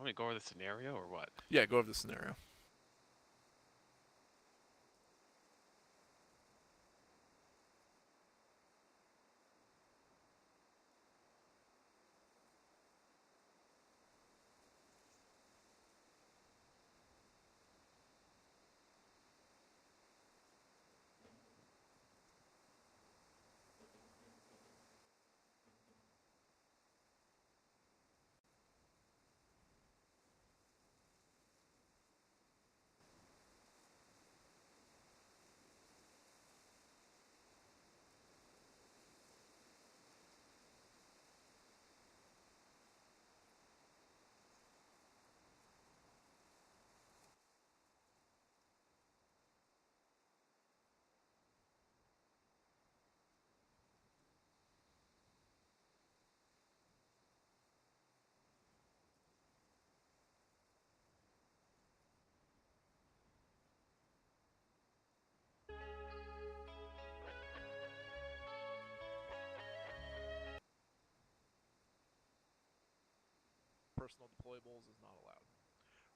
Want me to go over the scenario or what? Yeah, go over the scenario. personal deployables is not allowed.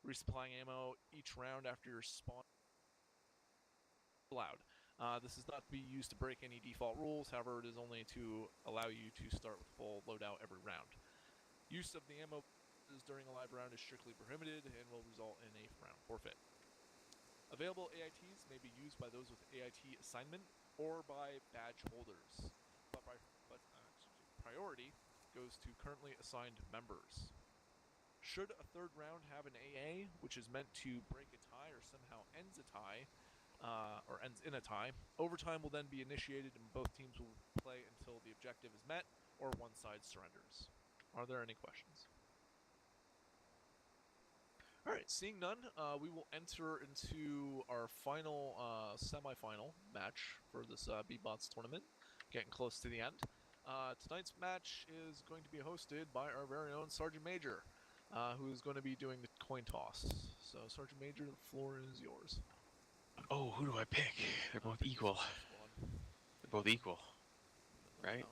Resupplying ammo each round after your spawn allowed. This is not to be used to break any default rules, however, it is only to allow you to start with full loadout every round. Use of the ammo during a live round is strictly prohibited and will result in a round forfeit. Available AITs may be used by those with AIT assignment or by badge holders, but priority goes to currently assigned members. Should a third round have an AA, which is meant to break a tie or somehow ends a tie, or ends in a tie, overtime will then be initiated and both teams will play until the objective is met or one side surrenders. Are there any questions? All right, seeing none, we will enter into our final semifinal match for this BBotS tournament, getting close to the end. Tonight's match is going to be hosted by our very own Sergeant Major, who is going to be doing the coin toss. So, Sergeant Major, the floor is yours. Oh, who do I pick? They're both equal. They're both equal, right?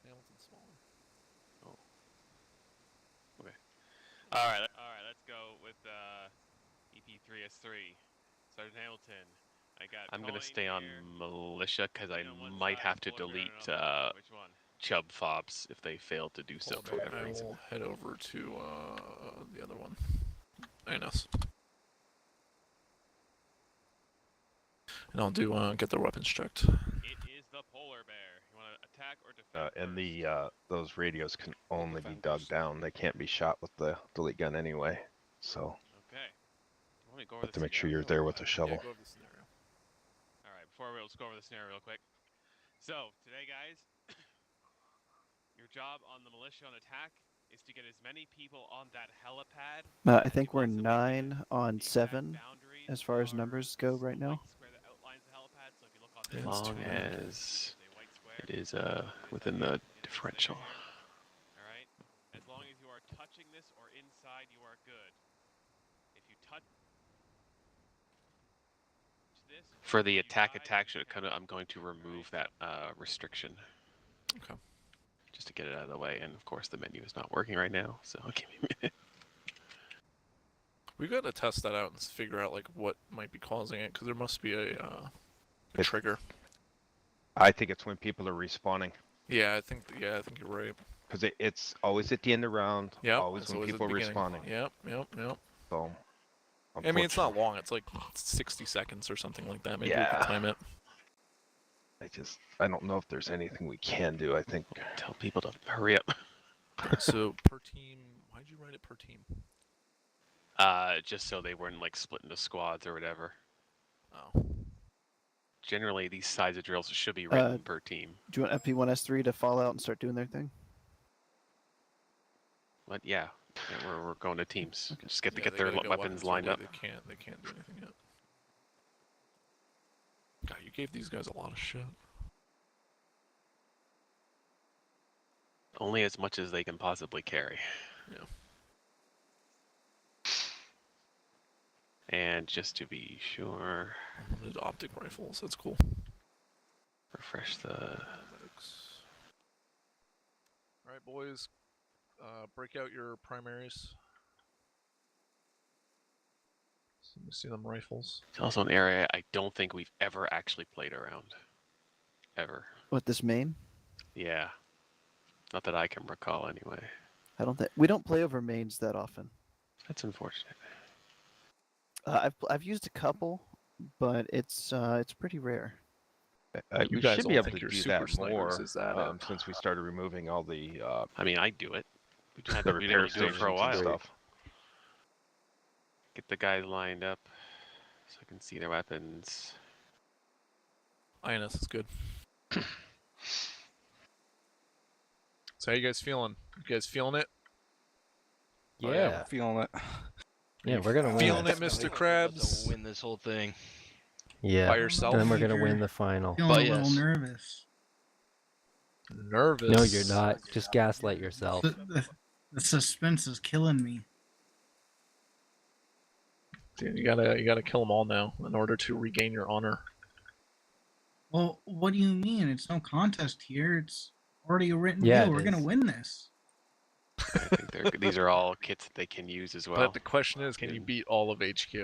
Hamilton's smaller. Oh. Okay. All right. Let's go with EP3S3. Sergeant Hamilton. I'm gonna stay on militia because I might have to delete Chubb fobs if they fail to do so for whatever reason. I will head over to the other one. INS. And I'll do get their weapons checked. It is the polar bear. You want to attack or defend? And the those radios can only be dug down. They can't be shot with the delete gun anyway. So. Okay. Let me go over to make sure you're there with a shovel. Yeah, go over the scenario. All right. Let's go over the scenario real quick. So today, guys, your job on the militia on attack is to get as many people on that helipad. I think we're 9 on 7 as far as numbers go right now. As long as it is within the differential. All right. As long as you are touching this or inside, you are good. If you touch this for the attack should I'm going to remove that restriction. Okay. Just to get it out of the way, and of course the menu is not working right now, so give me a minute. We got to test that out and figure out like what might be causing it, because there must be a trigger. I think it's when people are respawning. Yeah, I think you're right. Because it's always at the end of the round. Yeah, always when people are respawning. Yep. So. I mean, it's not long. It's like 60 seconds or something like that. Maybe we can time it. I don't know if there's anything we can do. I think tell people to hurry up. So per team, why'd you write it per team? Just so they weren't like split into squads or whatever. Oh. Generally, these size of drills should be written per team. Do you want FP1S3 to fall out and start doing their thing? But yeah, we're going to teams. Okay. Just get their weapons lined up. They can't do anything yet. God, you gave these guys a lot of shit. Only as much as they can possibly carry. Yeah. And just to be sure... Unlimited optic rifles, that's cool. Refresh the... Alright, boys. Break out your primaries. So let me see them rifles. It's also an area I don't think we've ever actually played around. Ever. What, this main? Yeah. Not that I can recall, anyway. I don't think... We don't play over mains that often. That's unfortunate. I've used a couple, but it's pretty rare. You guys should be able to do that more since we started removing all the. I mean, I do it. We just had the to repair do it for a while. Stuff. Get the guys lined up so I can see their weapons. INS is good. So how you guys feeling? You guys feeling it? Yeah, I'm feeling it. Yeah, we're gonna win. Feeling it, Mr. Krabs? Win this whole thing. Yeah, by yourself. And then we're gonna win the final. Feeling a little nervous. Nervous? No, you're not. Just gaslight yourself. The suspense is killing me. Dude, you gotta kill them all now in order to regain your honor. Well, what do you mean? It's no contest here. It's already a written Yeah, deal. We're gonna win this. I think these are all kits that they can use as well. But the question is, can you Good. beat all of HQ?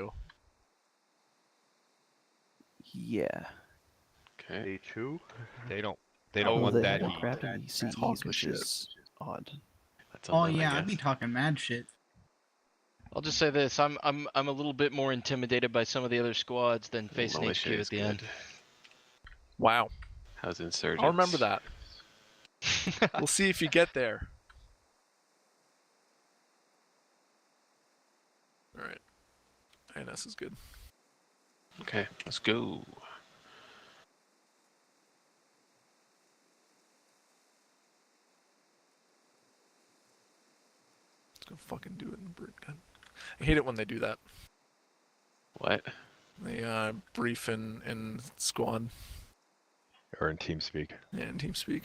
Yeah. Okay. A2? They don't Well, want they that haven't heat. grabbed any CEs, Talking which shit. is odd. That's a Oh little, yeah, I I'd be guess. talking mad shit. I'll just say this: I'm a little bit more intimidated by some of the other squads than facing Militia HQ at is the end. good. Wow. How's insurgents? I'll remember that. We'll see if you get there. All right. INS is good. Okay, let's go. Let's go fucking do it in Brit gun. I hate it when they do that. What? They brief in squad. Or in TeamSpeak. Yeah, in TeamSpeak.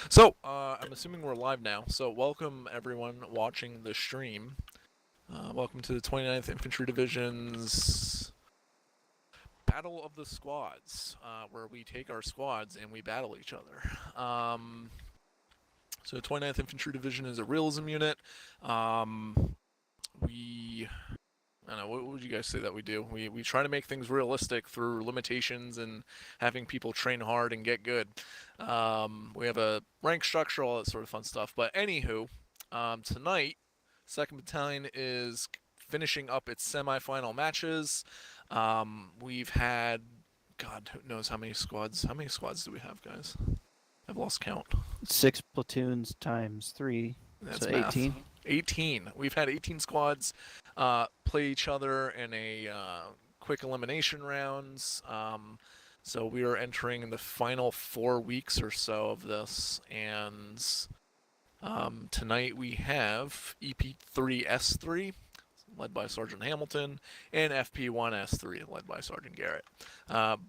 So, I'm assuming we're live now. So, welcome everyone watching the stream. Welcome to the 29th Infantry Division's Battle of the Squads, where we take our squads and we battle each other. So, 29th Infantry Division is a realism unit. I don't know, what would you guys say that we do? We try to make things realistic through limitations and having people train hard and get good. We have a rank structure, all that sort of fun stuff. But anywho, tonight, 2nd Battalion is finishing up its semi-final matches. We've had, God, who knows how many squads. How many squads do we have, guys? I've lost count. 6 platoons times 3, That's so math. 18. 18. We've had 18 squads play each other in a quick elimination rounds. So we are entering the final 4 weeks or so of this, and tonight we have EP3S3, led by Sergeant Hamilton, and FP1S3, led by Sergeant Garrett.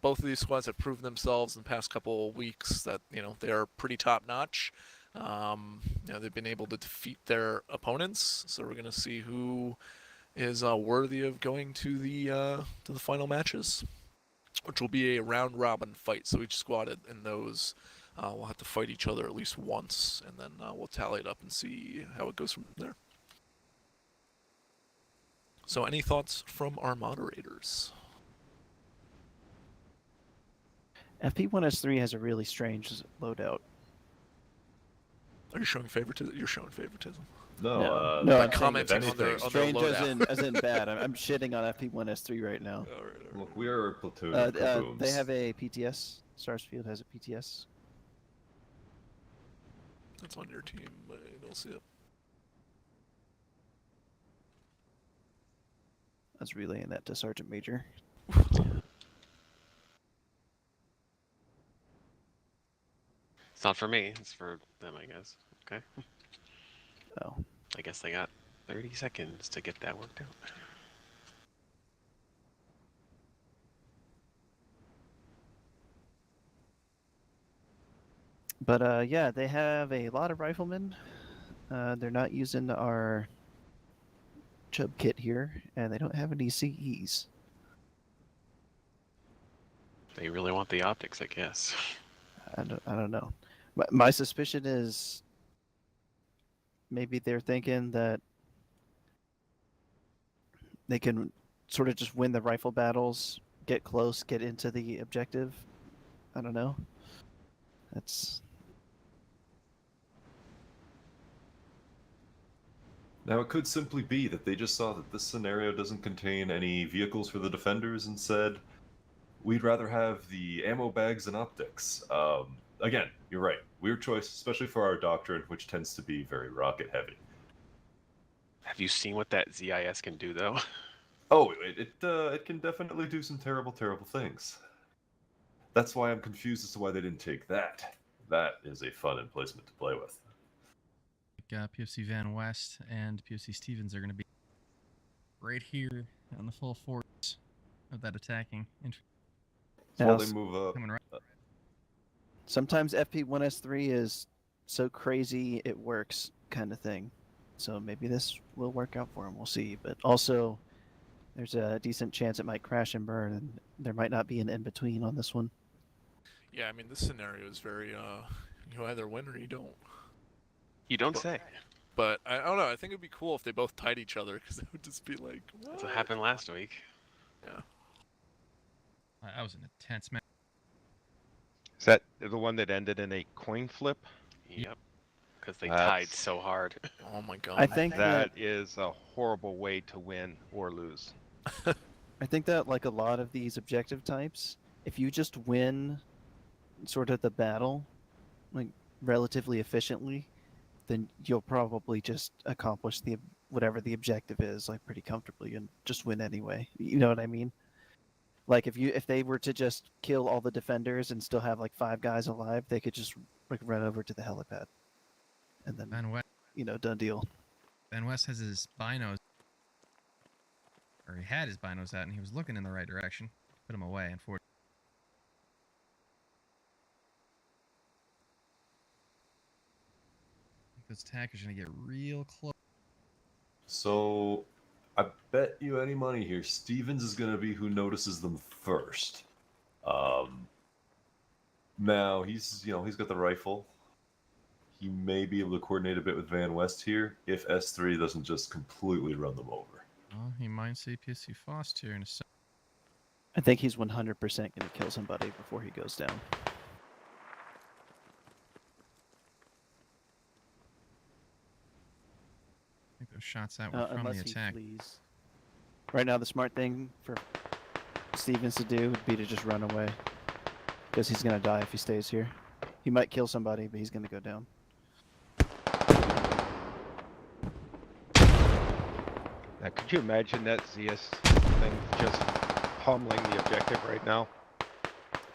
Both of these squads have proven themselves in the past couple of weeks that they are pretty top-notch. They've been able to defeat their opponents, so we're going to see who is worthy of going to the final matches, which will be a round-robin fight. So each squad in those will have to fight each other at least once, and then we'll tally it up and see how it goes from there. So, any thoughts from our moderators? FP1S3 has a really strange loadout. Are you showing favoritism? You're showing favoritism. No, No, By I'm saying commenting if on their anything, strange loadout. as in bad. I'm shitting on FP1S3 right now. All right. look, we are a platoon of kabooms. They have a PTS. Sarsfield has a PTS. That's on your team, but I don't see it. I was relaying that to Sergeant Major. It's not for me. It's for them, I guess. Okay. Oh. I guess they got 30 seconds to get that worked out. But yeah, they have a lot of riflemen. They're not using our Chubb kit here, and they don't have any CEs. They really want the optics, I guess. I don't know. My suspicion is maybe they're thinking that they can sort of just win the rifle battles, get close, get into the objective. I don't know. That's... Now, it could simply be that they just saw that this scenario doesn't contain any vehicles for the defenders and said, we'd rather have the ammo bags and optics. Again, you're right. Weird choice, especially for our doctrine, which tends to be very rocket heavy. Have you seen what that ZIS can do, though? Oh, it can definitely do some terrible, terrible things. That's why I'm confused as to why they didn't take that. That is a fun emplacement to play with. PFC Van West and PFC Stevens are going to be right here on the full force of that attacking. So while they move up. Coming right. Sometimes FP1S3 is so crazy it works kind of thing. So maybe this will work out for him. We'll see. But also, there's a decent chance it might crash and burn, and there might not be an in-between on this one. Yeah, I mean, this scenario is very, you either win or you don't. You don't say. But I don't know. I think it'd be cool if they both tied each other because it would just be like. That's what happened last week. Yeah. That was an intense match. Is that the one that ended in a coin flip? Yep. Because they That's- tied so hard. Oh my god. I think That is a horrible way to win or lose. I think that like a lot of these objective types, if you just win sort of the battle like relatively efficiently, then you'll probably just accomplish the whatever the objective is like pretty comfortably and just win anyway. You know what I mean? Like if they were to just kill all the defenders and still have like 5 guys alive, they could just like run over to the helipad. And then Van West, done deal. Van West has his binos, or he had his binos out, and he was looking in the right direction. Put him away, unfortunately. Those attackers are gonna get real close. So, I bet you any money here, Stevens is going to be who notices them first. Now he's got the rifle. He may be able to coordinate a bit with Van West here if S3 doesn't just completely run them over. Oh, he might see PSC Fost here in a second. I think he's 100% going to kill somebody before he goes down. I think those shots out were from Unless the he attack. flees. Right now, the smart thing for Stevens to do would be to just run away. Because he's going to die if he stays here. He might kill somebody, but he's going to go down. Now, could you imagine that ZS thing just pummeling the objective right now?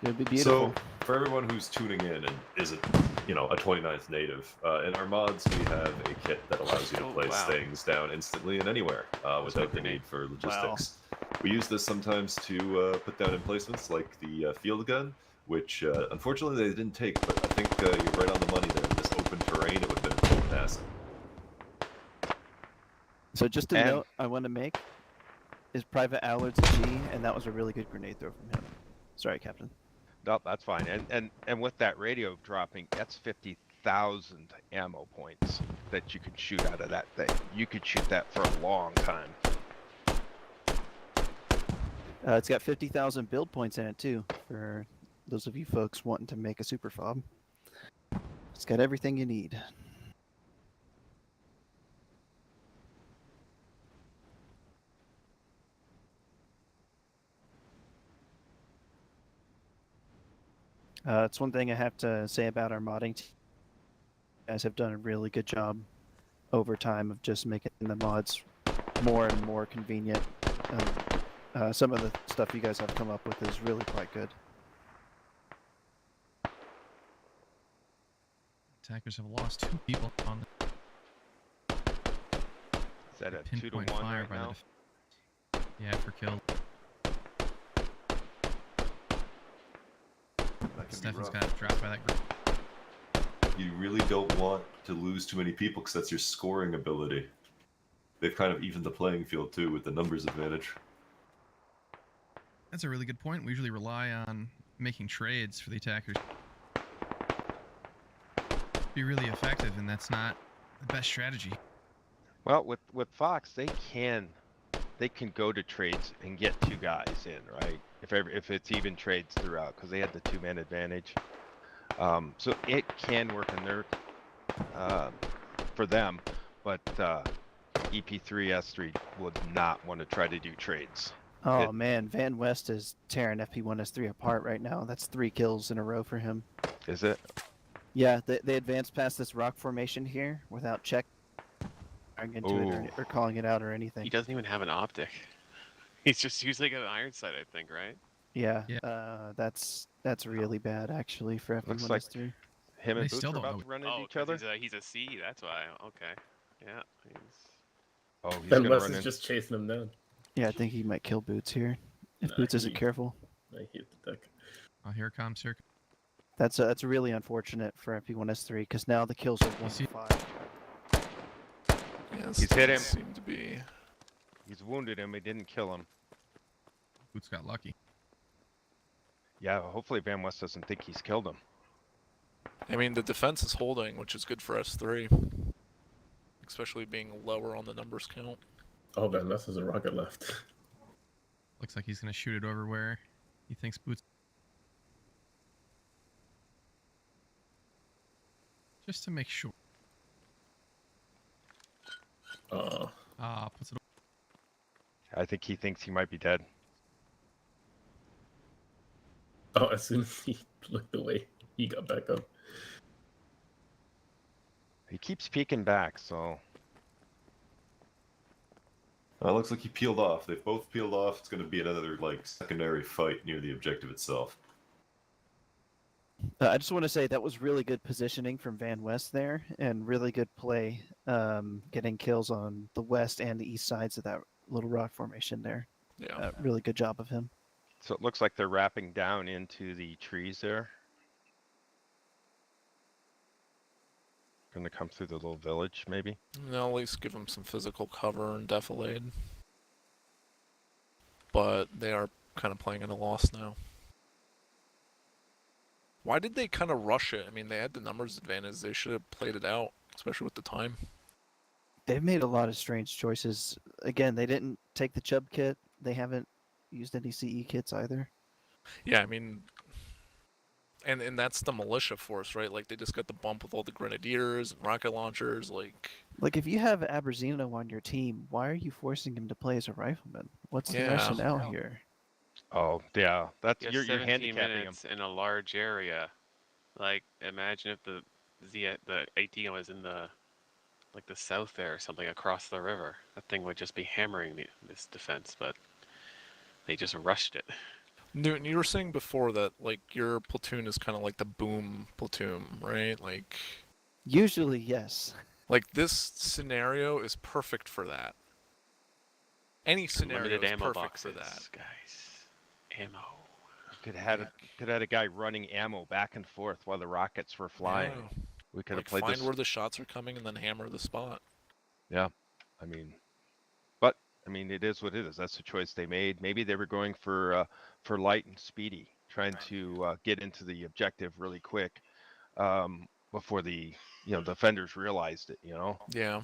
It would be beautiful. So, for everyone who's tuning in and isn't, a 29th native, in our mods we have a kit that allows you to place things down instantly and anywhere without the need for logistics. We use this sometimes to put down emplacements like the field gun, which unfortunately they didn't take, but I think you're right on the money there. In this open terrain, it would have been fantastic. So just a note I want to make is Private Allard's a G, and that was a really good grenade throw from him. Sorry, Captain. No, that's fine. And with that radio dropping, that's 50,000 ammo points that you can shoot out of that thing. You could shoot that for a long time. It's got 50,000 build points in it too, for those of you folks wanting to make a super fob. It's got everything you need. It's one thing I have to say about our modding team. You guys have done a really good job over time of just making the mods more and more convenient. Some of the stuff you guys have come up with is really quite good. Attackers have lost 2 people on the. Is that a pinpoint 2-to-1 fire right by now? Yeah, for kill. Stefan's got dropped by that group. You really don't want to lose too many people because that's your scoring ability. They've kind of evened the playing field too with the numbers advantage. That's a really good point. We usually rely on making trades for the attackers. Be really effective, and that's not the best strategy. Well, with Fox, they can go to trades and get 2 guys in, right? If it's even trades throughout, because they had the 2-man advantage. So it can work in their for them, but EP3S3 would not want to try to do trades. Oh man, Van West is tearing FP1S3 apart right now. That's 3 kills in a row for him. Is it? Yeah, they advanced past this rock formation here without checking into it or calling it out or anything. He doesn't even have an optic. He's just using an iron sight, I think, right? Yeah. That's really bad actually for FP1S3. Looks like him and They Boots still are don't about know. to run into Oh, each other. he's a C, that's why. Okay. Yeah. He's Ben gonna West run is in. just chasing him down. Yeah, I think he might kill Boots here if Boots isn't careful. I hate the deck. Oh, here comes Circuit. That's really unfortunate for FP1S3 because now the kills are 1-5. Yes, He's hit him. Seem to be. He's wounded him. He didn't kill him. Boots got lucky. Yeah, hopefully Van West doesn't think he's killed him. I mean, the defense is holding, which is good for S3. especially being lower on the numbers count. Oh, Van Ness has a rocket left. Looks like he's gonna shoot it over where he thinks Boots. Just to make sure. Puts it. I think he thinks he might be dead. Oh, as soon as he looked away, he got back up. He keeps peeking back, so It looks like he peeled off. They've both peeled off. It's going to be another like secondary fight near the objective itself. I just want to say that was really good positioning from Van West there, and really good play, getting kills on the west and the east sides of that little rock formation there. Yeah. Really good job of him. so it looks like they're wrapping down into the trees there. Gonna come through the little village, maybe. At least give them some physical cover and defilade. But they are kind of playing at a loss now. Why did they kind of rush it? I mean, they had the numbers advantage. They should have played it out, especially with the time. They've made a lot of strange choices. Again, they didn't take the Chubb kit. They haven't used any CE kits either. Yeah, I mean, and that's the militia force, right? Like, they just got the bump with all the grenadiers and rocket launchers, like... Like, if you have Abrazino on your team, why are you forcing him to play as a rifleman? What's the Yeah. rationale here? Oh yeah, that's You have you're 17 handicapping him. minutes in a large area. Like, imagine if the AT was in the south there or something across the river. That thing would just be hammering this defense, but they just rushed it. Newton, you were saying before that, like, your platoon is kind of like the boom platoon, right? Like, Usually, yes. like this scenario is perfect for that. Any scenario Limited is ammo perfect boxes, for that. guys. Ammo. Could have had a guy running ammo back and forth while the rockets were flying. Yeah. We could have Like, played find this. where the shots are coming and then hammer the spot. Yeah, I mean, it is what it is. That's the choice they made. Maybe they were going for light and speedy, trying to get into the objective really quick before the defenders realized it. Yeah.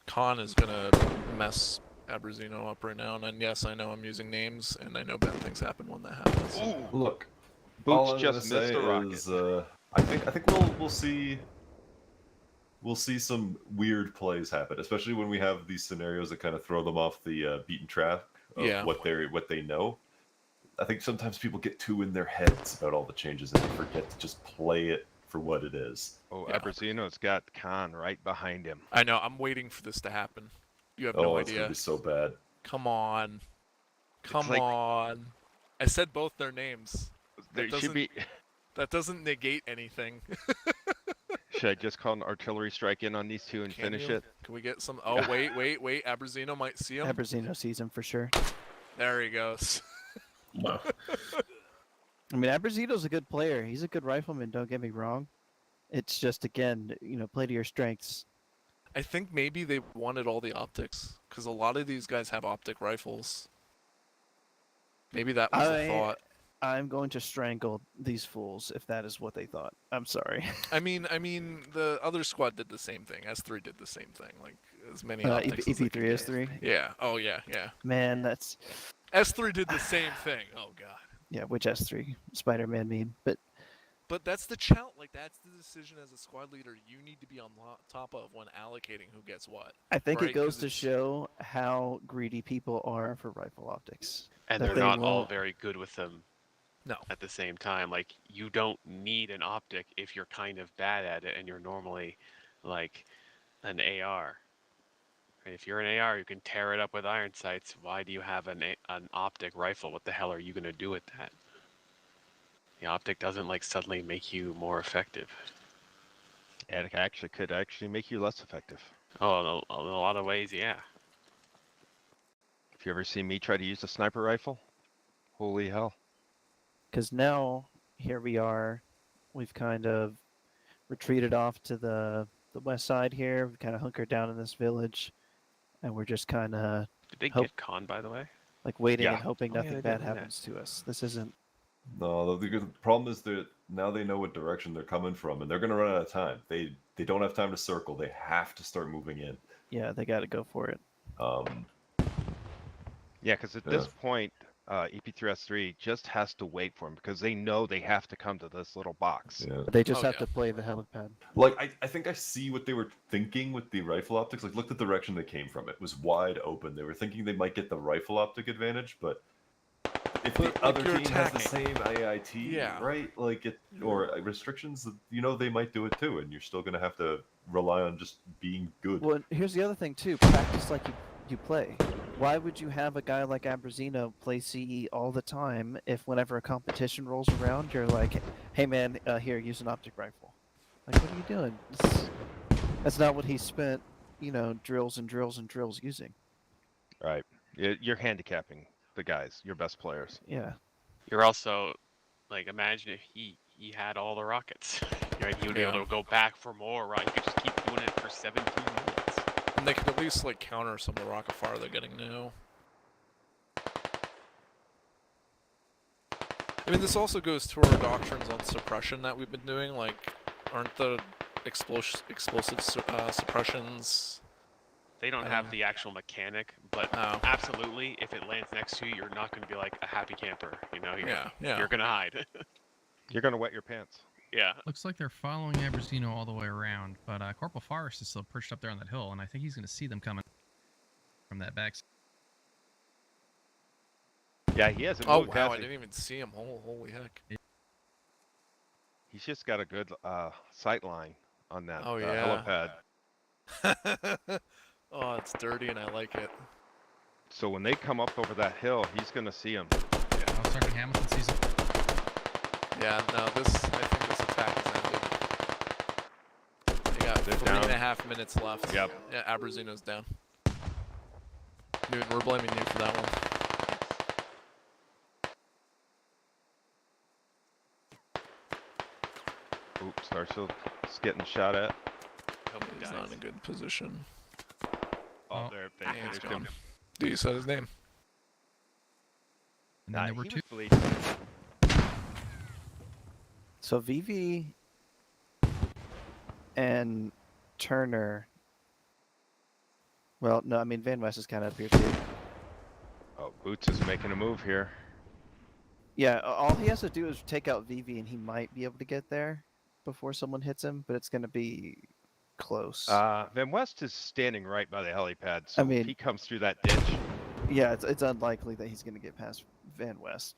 Khan is gonna mess Abrazino up right now, and yes, I know I'm using names, and I know bad things happen when that happens. Look, Boots all I'm just gonna missed say a rocket. is, I think we'll see some weird plays happen, especially when we have these scenarios that kind of throw them off the beaten track of Yeah. what they know. I think sometimes people get too in their heads about all the changes and they forget to just play it for what it is. Oh, Yeah. Abrazino's got Khan right behind him. I know, I'm waiting for this to happen. You have Oh, no it's gonna idea. be so bad. Come on. Come like- on. I said both their names. There That should be. That doesn't negate anything. Should I just call an artillery strike in on these two and Can finish you? it? Can we get some... Oh, wait. Abrazino might see him. Abrazino sees him for sure. There he goes. Wow. I mean, Abrazino's a good player. He's a good rifleman, don't get me wrong. It's just, again, play to your strengths. I think maybe they wanted all the optics, because a lot of these guys have optic rifles. Maybe that was the thought. I'm going to strangle these fools if that is what they thought. I'm sorry. I mean, the other squad did the same thing. S3 did the same thing. Like, as many optics as they could get. EP3S3? Yeah. Oh, yeah. Man, that's... S3 did the same thing. Oh, God. Yeah, which S3? Spider-Man meme. But that's the challenge. Like, that's the decision as a squad leader you need to be on top of when allocating who gets what. I think Right, it goes 'cause to it's- show how greedy people are for rifle optics. And That they're they not all won't- very good with them. No. At the same time, like, you don't need an optic if you're kind of bad at it and you're normally like an AR. And if you're an AR, you can tear it up with iron sights. Why do you have an optic rifle? What the hell are you gonna do with that? The optic doesn't like suddenly make you more effective. And it could actually make you less effective. Oh, in a lot of ways, yeah. If you ever see me try to use a sniper rifle, holy hell. Because now, here we are. We've kind of retreated off to the west side here. We've kind of hunkered down in this village. And we're just kind of Did they get con, by the way? like waiting Yeah. and hoping Oh, yeah, nothing they bad did that. happens to us. This isn't... No, the problem is that now they know what direction they're coming from, and they're going to run out of time. They They don't have time to circle. They have to start moving in. Yeah, they got to go for it. Yeah, because at this point, EP3S3 just has to wait for him because they know they have to come to this little box. Yeah. They just have to play the helipad. Like, I think I see what they were thinking with the rifle optics. Like, look at the direction they came from. It was wide open. They were thinking they might get the rifle optic advantage, but if the other team has the same AIT, right? Like, or restrictions, they might do it too, and you're still going to have to rely on just being good. Well, here's the other thing too. Practice like you play. Why would you have a guy like Abrazino play CE all the time if whenever a competition rolls around, you're like, hey man, here, use an optic rifle. Like, what are you doing? That's not what he spent, drills and drills and drills using. Right. You're handicapping the guys, your best players. Yeah. You're also, like, imagine if he had all the rockets. Right? He would be able to go back for more, right? You could just keep doing it for 17 minutes. And they could at least, like, counter some of the rocket fire they're getting now. I mean, this also goes to our doctrines on suppression that we've been doing. Like, aren't the explosive suppressions... They don't have the actual mechanic, but absolutely, if it lands next to you, you're not going to be like a happy camper. You're going to hide. You're going to wet your pants. Yeah. Looks like they're following Abrazino all the way around, but Corporal Forrest is still perched up there on that hill, and I think he's going to see them coming from that back. Yeah, he hasn't Oh moved, wow, has I he? didn't even see him. Holy heck. He's just got a good sight line on that Oh yeah. helipad. Oh, it's dirty and I like it. So when they come up over that hill, he's going to see them. Yeah. Oh, Sergeant Hamilton sees him. Yeah, no, I think this attack is ended. They got 3.5 minutes left. Yep. Yeah, Abrazino's down. Dude, we're blaming you for that one. Oops, Starshield's getting shot at. He's not in a good position. Oh, he's there's gone. him. Dude, you said his name. And then there were he two. was bleeding. So VV and Turner. Well, no, I mean Van West is kind of up here too. Oh, Boots is making a move here. Yeah, all he has to do is take out VV and he might be able to get there before someone hits him, but it's going to be close. Van West is standing right by the helipad, so I mean, if he comes through that ditch. Yeah, it's unlikely that he's going to get past Van West,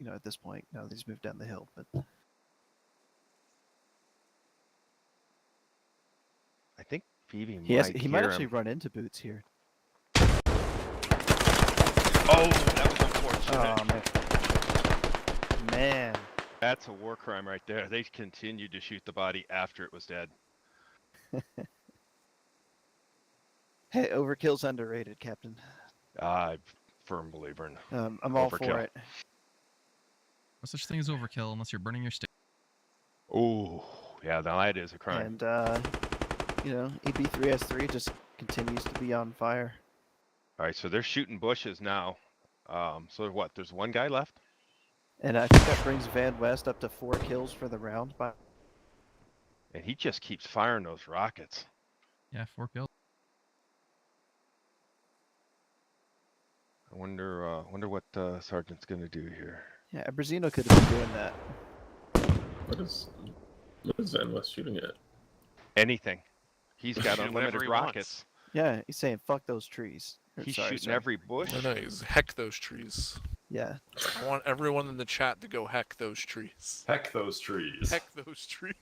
at this point. Now that he's moved down the hill, but I think Phoebe he might actually run into Boots here. Oh, that was unfortunate. Oh, man. That's a war crime right there. They continued to shoot the body after it was dead. Hey, overkill's underrated, Captain. I'm a firm believer in I'm all overkill. for it. No such thing as overkill unless you're burning your stick. Oh, yeah, now that is a crime. And, EP3S3 just continues to be on fire. All right, so they're shooting bushes now. So what, there's one guy left? And I think that brings Van West up to 4 kills for the round. And he just keeps firing those rockets. Yeah, 4 kills. I wonder what Sergeant's gonna do here. Yeah, Abrazino could have been doing that. What is Van West shooting at? Anything. He's got Shoot unlimited whatever he rockets. Yeah, he's saying fuck those trees. He's shooting every bush. No, he's heck those trees. Yeah. I want everyone in the chat to go heck those trees. Heck those trees. Heck those trees.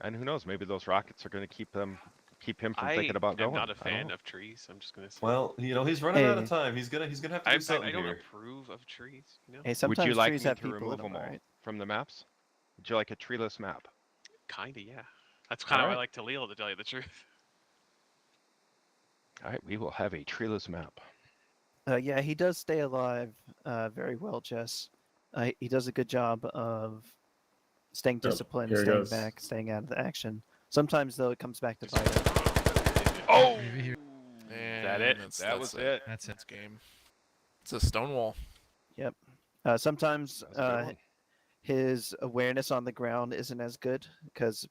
And who knows, maybe those rockets are gonna keep him from thinking about going. I'm not a I don't fan know. of trees. I'm just gonna say. Well, he's running out of time. He's gonna have to do I something don't here. approve of trees. Hey, sometimes Would you like trees me have to people in remove them, them all right? from the maps? Would you like a treeless map? Kinda, yeah. That's kind of why I Alright. like to Leal, to tell you the truth. All right, we will have a treeless map. Yeah, he does stay alive very well, Jess. He does a good job of staying Oh, disciplined, here he staying goes. back, staying out of the action. Sometimes, though, it comes back to bite him. Oh! Maybe here. Is that it? That was it. That's it. That's game. It's a stonewall. Yep. Sometimes That was a good one. his awareness on the ground isn't as good because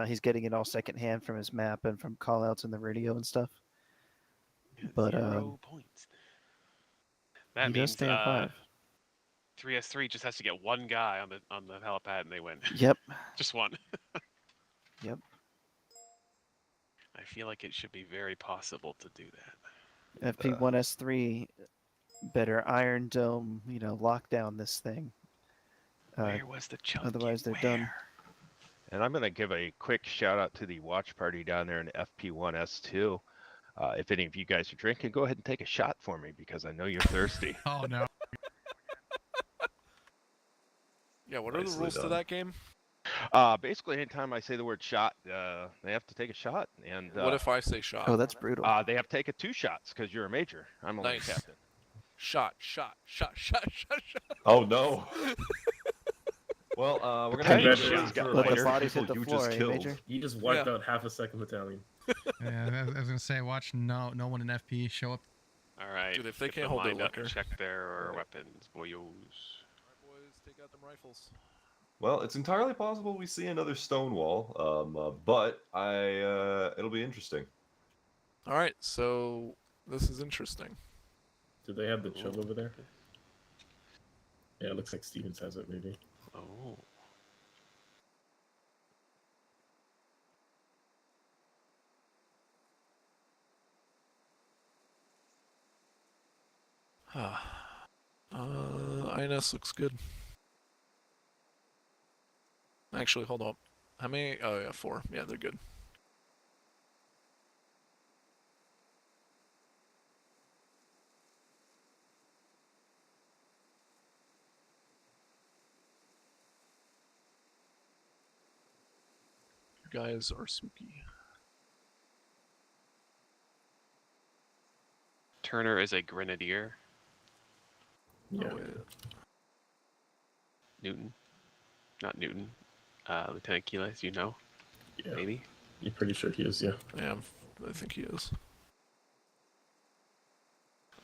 He's getting it all secondhand from his map and from callouts in the radio and stuff. But 0 points. That he means does stay at 5. 3S3 just has to get one guy on the helipad and they win. Yep. Just one. Yep. I feel like it should be very possible to do that. FP1S3 better Iron Dome, lock down this thing. Where was the chunk? Otherwise, they're done. And I'm going to give a quick shout out to the watch party down there in FP1S2. If any of you guys are drinking, go ahead and take a shot for me because I know you're thirsty. Oh no. Yeah, what are the Nicely rules to done. that game? Basically, anytime I say the word shot, they have to take a shot. And What if I say shot? Oh, that's brutal. they have to take 2 shots because you're a major. I'm only Nice. a captain. Shot. Oh no. Well, we're gonna Potentially. have Congratulations. to Let the for bodies people hit the you floor, just eh, killed. Major? You just wiped out half a second battalion. Yeah, I was gonna say, watch no one in FP show up. All right. Dude, if they get can't the hold their mind up, liquor. check their Alright. weapons, boyos. Alright, boys, take out them rifles. Well, it's entirely possible we see another Stonewall, but it'll be interesting. Alright, so this is interesting. Do they have the chug over there? Yeah, it looks like Stevens has it, maybe. Oh. INS looks good. Actually, hold on. How many? Oh, yeah, 4. Yeah, they're good. You guys are spooky. Turner is a grenadier. Yeah. Oh, yeah. Newton. Not Newton. Lieutenant Keelis, you know? Yeah. Maybe? You're pretty sure he is, yeah. Yeah, I think he is.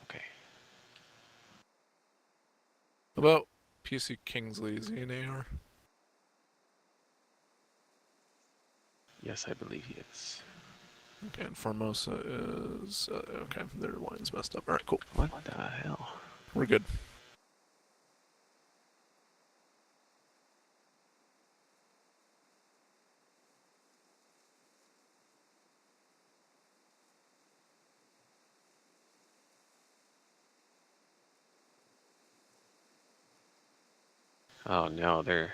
Okay. How about PC Kingsley? Is he an AR? Yes, I believe he is. Okay, and Formosa is... okay, their line's messed up. Alright, cool. What the hell? We're good. Oh no, they're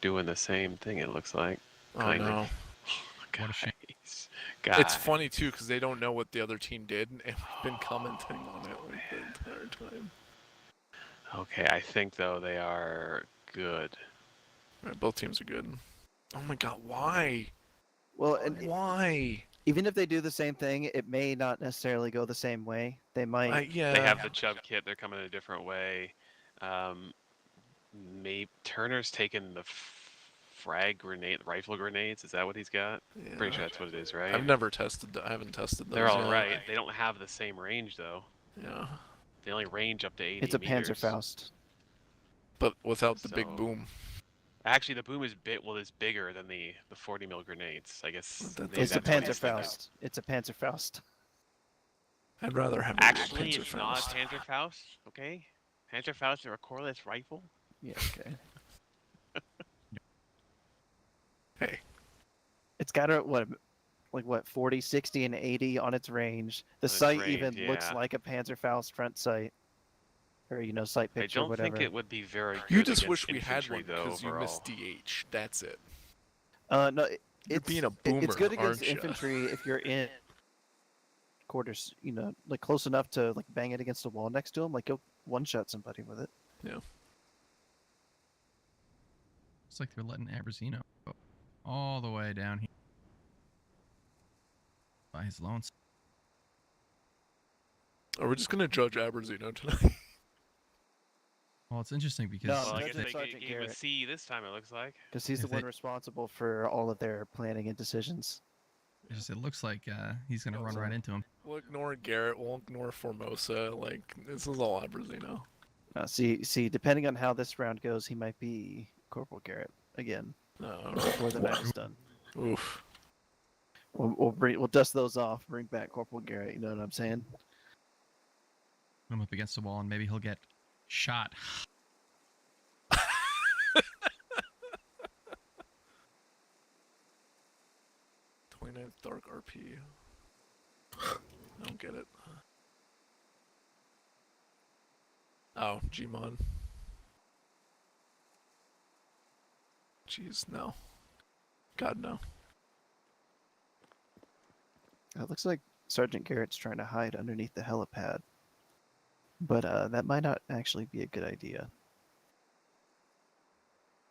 doing the same thing. It looks like. Oh, Kind no. of. What a shame. Guys. It's funny, too, because they don't know what the other team did, and we've been commenting on it like the entire time. Okay, I think though they are good. Alright, both teams are good. Oh my god, why? Well, and Why? even if they do the same thing, it may not necessarily go the same way. They might. Yeah. They have the Chubb kit. They're coming a different way. Maybe Turner's taken the rifle grenades. Is that what he's got? Yeah. Pretty sure that's what it is, right? I've never tested. I haven't tested those. They're all yet. right. They don't have the same range though. Yeah, They only range up to 80 It's a meters. Panzerfaust. but without the big So- boom. Actually, the boom is is bigger than the 40 mil grenades. I guess. That maybe It's a that's what he's thinking. Panzerfaust. It's a Panzerfaust. I'd rather have a Actually, it's not Panzerfaust. Panzerfaust. Okay, Panzerfaust are a coreless rifle. Yeah. Okay. Hey, It's got a what 40, 60, and 80 on its range. The On its sight range, even looks yeah. like a Panzerfaust front sight, or sight I picture, don't whatever. think it would be very good. you just against wish we had infantry, one though, because you overall. missed DH. That's it. No, You're it's being a it- boomer, It's good against aren't ya? infantry if you're in quarters, like close enough to like bang it against the wall next to him, like go one shot somebody with it. It's like they're letting Abrazino go all the way down here by his lone. Are we just gonna judge Abrazino tonight? Well, it's interesting because No, Well, I that's guess a they Sergeant gave him a Garrett. C this time. It looks like. Because he's If the one they- responsible for all of their planning and decisions. it looks like he's gonna run right into him. We'll ignore Garrett. We'll ignore Formosa. Like this is all Abrazino. See, depending on how this round goes, he might be Corporal Garrett again No. before the match is done. Oof. We'll dust those off. Bring back Corporal Garrett. You know what I'm saying? Put him up against the wall, and maybe he'll get shot. 29th Dark RP. I don't get it. Oh, Gmod. Jeez, no. God, no. It looks like Sergeant Garrett's trying to hide underneath the helipad. But that might not actually be a good idea.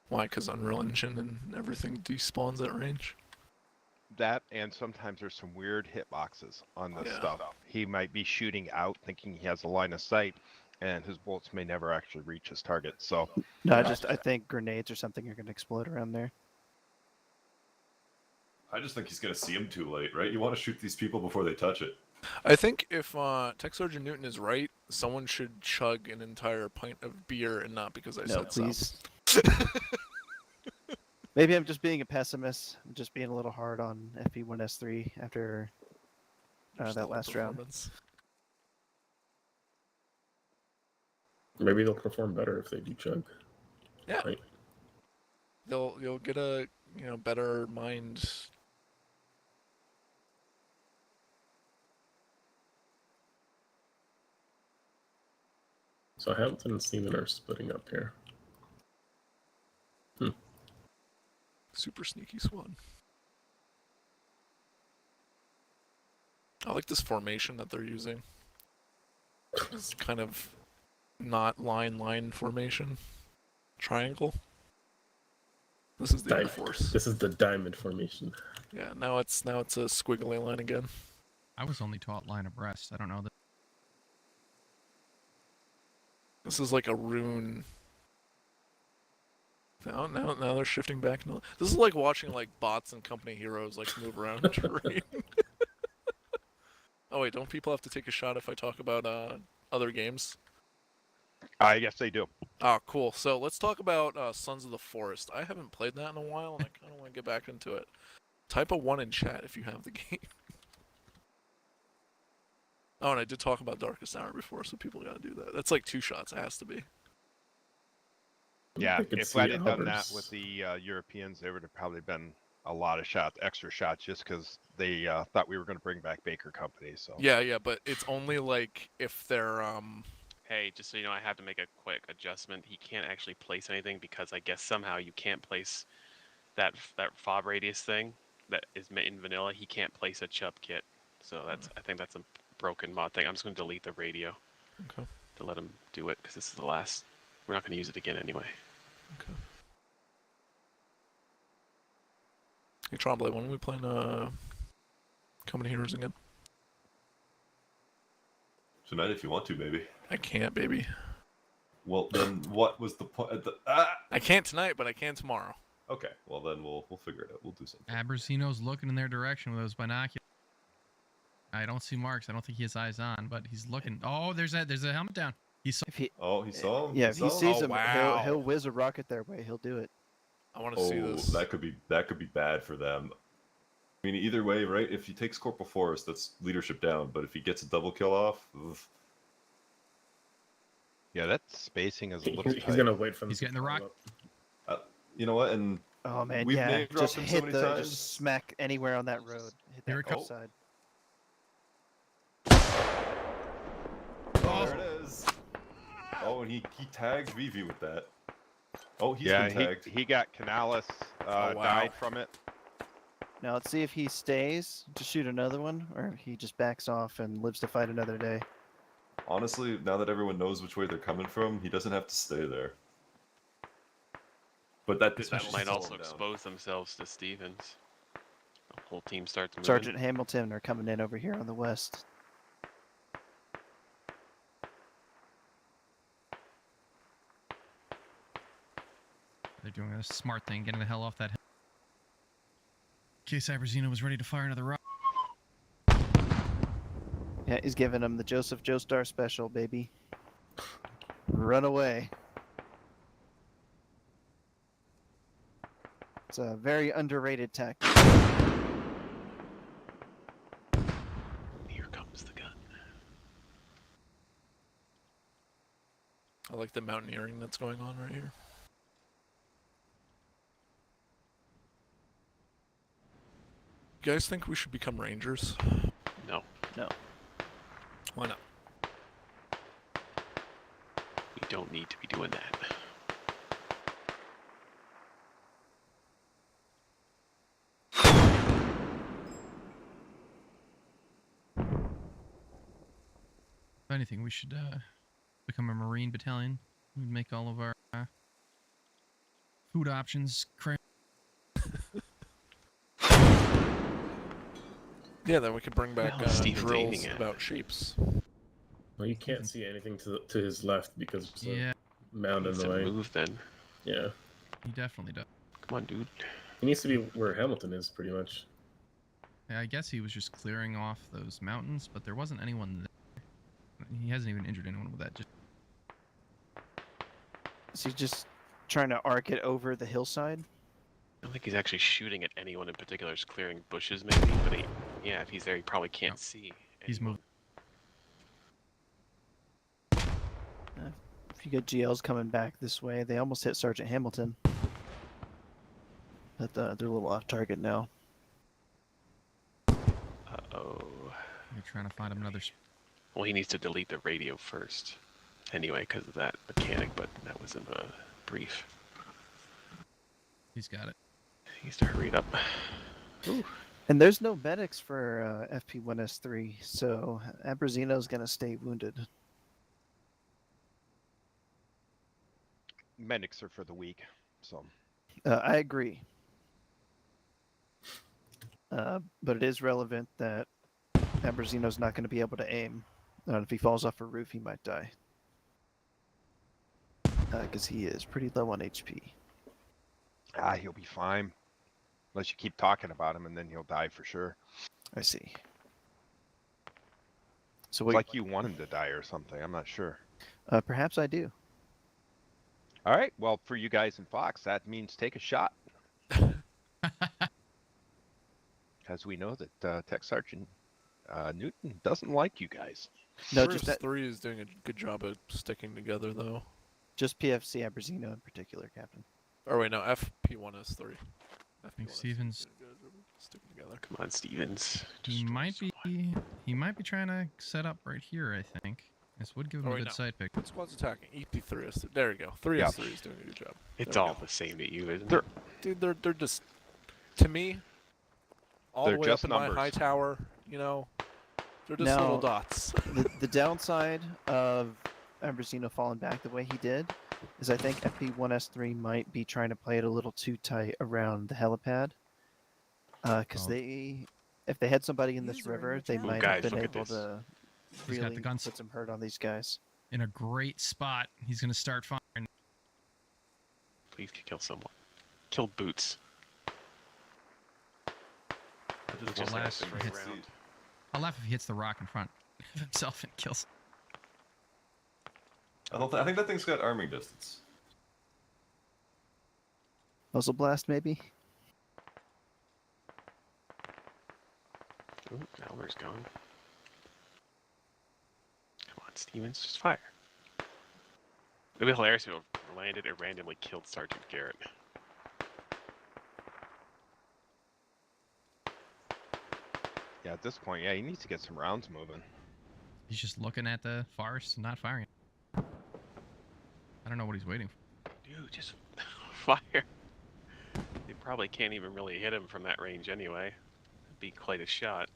Why? Because Unreal Engine and everything despawns at range? That, and sometimes there's some weird hitboxes on this stuff. He might be shooting out thinking he has a line of sight, and his bullets may never actually reach his target. So No, I think grenades or something are going to explode around there. I just think he's going to see him too late, right? You want to shoot these people before they touch it. I think if Tech Sergeant Newton is right, someone should chug an entire pint of beer and not because I said please. so. Maybe I'm just being a pessimist. I'm just being a little hard on FP1S3 after that last round. Maybe they'll perform better if they do chug. Yeah. Right? You'll get a better mind. So Hamilton and Steven are splitting up here. Super sneaky squad. I like this formation that they're using. It's kind of not line formation. Triangle. This is the Air Force. This is the diamond formation. Yeah, now it's a squiggly line again. I was only taught line abreast. I don't know that. This is like a rune. Now they're shifting back. This is like watching like bots and company heroes like move around terrain. Oh wait, don't people have to take a shot if I talk about other games? I guess they do. Oh, cool. So let's talk about Sons of the Forest. I haven't played that in a while, and I kind of want to get back into it. Type a 1 in chat if you have the game. Oh, and I did talk about Darkest Hour before, so people gotta do that. That's like 2 shots. It has to be. Yeah, if I had done that with the Europeans, there would have probably been a lot of extra shots, just because they thought we were going to bring back Baker Company. So Yeah, but it's only like if they're Hey, just so you know, I have to make a quick adjustment. He can't actually place anything because I guess somehow you can't place that fob radius thing that is in vanilla. He can't place a chub kit, so I think that's a broken mod thing. I'm just going to delete the radio to let him do it because this is the last. We're not going to use it again anyway. Okay. Hey Trombley, when are we playing Company Heroes again? Tonight, if you want to, baby. I can't, baby. Well, then what was the point? I can't tonight, but I can tomorrow. Okay, well then we'll figure it out. We'll do something. Abrasino's looking in their direction with those binoculars. I don't see marks. I don't think he has eyes on, but he's looking. Oh, there's a helmet down. He saw. He saw him. Yeah, if he sees him, wow. he'll whiz a rocket their way. He'll do it. I want to see this. That could be bad for them. I mean, either way, right? If he takes Corporal Forrest, that's leadership down. But if he gets a double kill off, yeah, that spacing is a little tight. He's gonna wait for them. He's getting the rock. You know what? And Oh man, we've yeah, name dropped just him so hit many the, times. just smack anywhere on that road. Hit Here that it comes. side. Oh, there it is. Oh, and he tagged Vivi with that. Oh, he's Yeah, been tagged. he got Canales died from it. Now let's see if he stays to shoot another one, or if he just backs off and lives to fight another day. Honestly, now that everyone knows which way they're coming from, he doesn't have to stay there. But that That might slow also him down. expose themselves to Stevens. The whole team starts moving. Sergeant Hamilton are coming in over here on the west. They're doing a smart thing, getting the hell off that hill. In case Abrasino was ready to fire another rock. Yeah, he's giving him the Joseph Joestar special, baby. Run away. It's a very underrated tactic. Here comes the gun. I like the mountaineering that's going on right here. You guys think we should become rangers? No. No. Why not? We don't need to be doing that. If anything, we should become a Marine battalion. We'd make all of our food options crazy. Yeah, then we could bring back Steven's aiming drills at. about shapes. Well, you can't see anything to his left because there's Yeah, a mound in Needs the to way. move then. Yeah. he definitely does. Come on, dude. He needs to be where Hamilton is, pretty much. Yeah, I guess he was just clearing off those mountains, but there wasn't anyone there. He hasn't even injured anyone with that. Just Is he just trying to arc it over the hillside? I don't think he's actually shooting at anyone in particular. Just clearing bushes, maybe. But yeah, if he's there, he probably can't No. see. He's anyone. If you get GLs coming back this way, they almost hit Sergeant Hamilton. But they're a little off target now. Uh-oh. you're trying to find him another. Well, he needs to delete the radio first. Anyway, because of that mechanic, but that was in the brief. He's got it. He needs to hurry it up. And there's no medics for FP1S3, so Abrazino's going to stay wounded. Medics are for the weak, so. I agree. But it is relevant that Abrazino's not going to be able to aim. If he falls off a roof, he might die. Because he is pretty low on HP. He'll be fine. Unless you keep talking about him, and then he'll die for sure. I see. So It's what, like you want him to die or something. I'm not sure. perhaps I do. All right. Well, for you guys in Fox, that means take a shot. Because we know that Tech Sergeant Newton doesn't like you guys. No, First just that, 3 is doing a good job at sticking together, though. just PFC Abrazino in particular, Captain. Or wait, no, FP1S3. think Stevens- sticking together. Come on, Stevens. He might be. He might be trying to set up right here. I think this would give him Oh, a wait, good no. side pick. What squad's attacking? EP3S3. There we go. 3S3 is doing a good job. It's There we all go. the same to you, isn't They're- it? Dude, they're just, to me, all They're the way just up in numbers. my high tower, you know, they're just Now- little dots. The downside of Abrazino falling back the way he did is I think FP1S3 might be trying to play it a little too tight around the helipad. Because Oh. if they had somebody in this User in river, your they channel. might Guys, have been look at able this. to He's got the really guns. put some hurt on these guys. In a great spot. He's gonna start firing. Please kill someone. Kill Boots. This is just like a Last single hits- round. I'll laugh if he hits the rock in front of himself and kills. I think that thing's got arming distance. Muzzle blast, maybe? Ooh, Elmer's going. Come on, Stevens, just fire. It'd be hilarious if it landed and randomly killed Sergeant Garrett. Yeah, at this point, yeah, he needs to get some rounds moving. He's just looking at the forest and not firing. I don't know what he's waiting for. Dude, just fire. You probably can't even really hit him from that range anyway. It'd be quite a shot.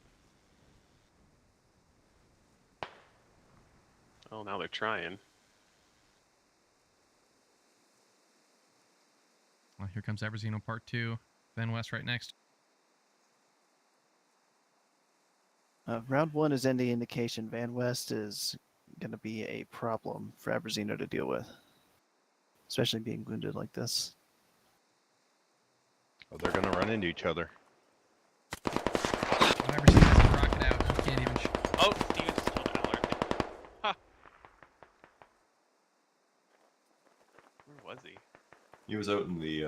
Oh, now they're trying. Well, here comes Abrazino Part 2. Van West right next. Round 1 is any indication. Van West is going to be a problem for Abrazino to deal with. Especially being wounded like this. Oh, they're going to run into each other. Abrazino has a rocket out. He can't even. Oh, Stevens just killed Allard. Ha! Where was he? He was out in the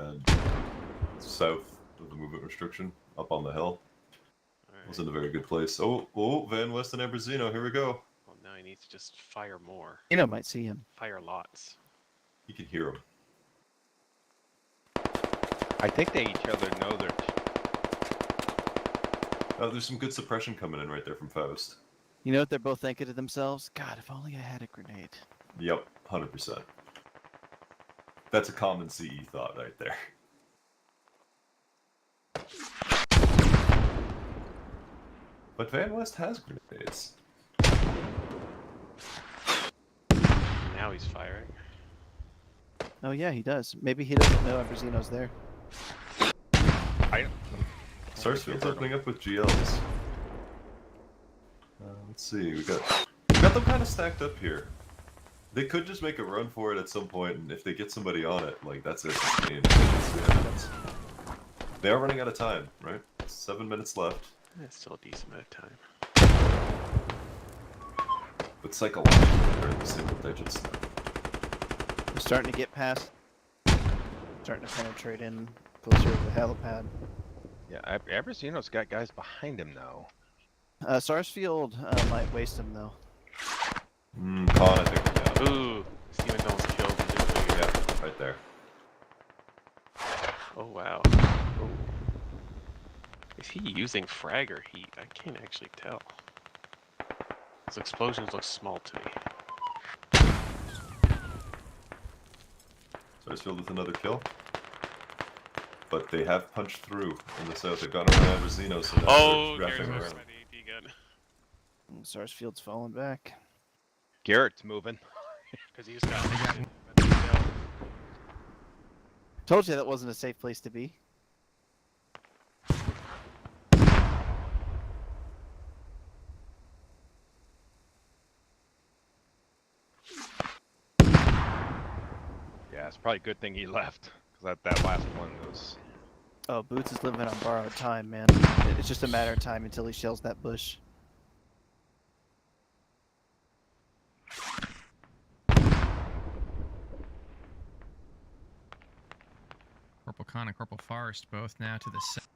south of the movement restriction, up on the hill. Alright. Was in a very good place. Oh, Van West and Ambrosino, here we go. Well, now he needs to just fire more. Might see him. Fire lots. You can hear him. I think they each other know they're. Oh, there's some good suppression coming in right there from Faust. You know what they're both thinking to themselves? God, if only I had a grenade. Yep, 100%. That's a common CE thought right there. But Van West has grenades. Now he's firing. Oh yeah, he does. Maybe he doesn't know Ambrosino's there. Sarsfield's opening up with GLs. Let's see, we got them kind of stacked up here. They could just make a run for it at some point, and if they get somebody on it, like that's it. It's game. They are running out of time, right? 7 minutes left. That's still a decent amount of time. But psychologically, they're in the single digits now. They're starting to get past. Starting to penetrate in closer to the helipad. Yeah, Ambrosino's got guys behind him now. Sarsfield might waste him though. Con, I think we're down. Ooh, Steven almost killed him. Yeah, right there. Oh wow. Oh. Is he using frag or heat? I can't actually tell. Those explosions look small to me. Sarsfield with another kill. But they have punched through in the south. They've gone around Ambrosino, so now they're wrapping around. Sarsfield's falling back. Garrett's moving. Because he's got. Told you that wasn't a safe place to be. Yeah, it's probably a good thing he left. Because that last one was. Oh, Boots is living on borrowed time, man. It's just a matter of time until he shells that bush. Corporal Khan and Corporal Forrest both now to the south.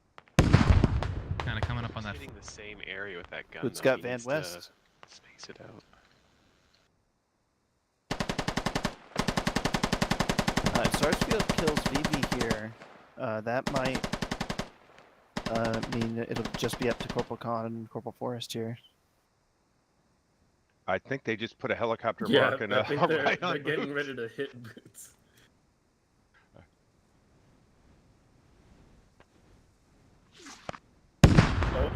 Kind of coming up on that. Hitting the same area with that gun. Boots though. got He Van needs to West. Space it out. If Sarsfield kills VB here, that might mean that it'll just be up to Corporal Khan and Corporal Forrest here. I think they just put a helicopter Yeah, mark and I think they're, right they're on getting Boots. ready to hit Boots. Oh,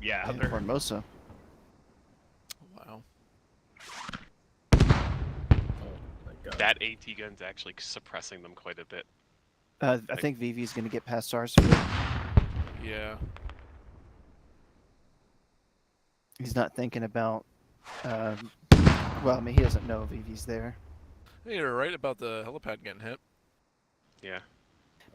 Yeah, And they're. Formosa. Wow. oh my god. That AT gun's actually suppressing them quite a bit. I think VV's going to get past Sarsfield. Yeah. He's not thinking about. Well, I mean, he doesn't know VV's there. Hey, you're right about the helipad getting hit. Yeah.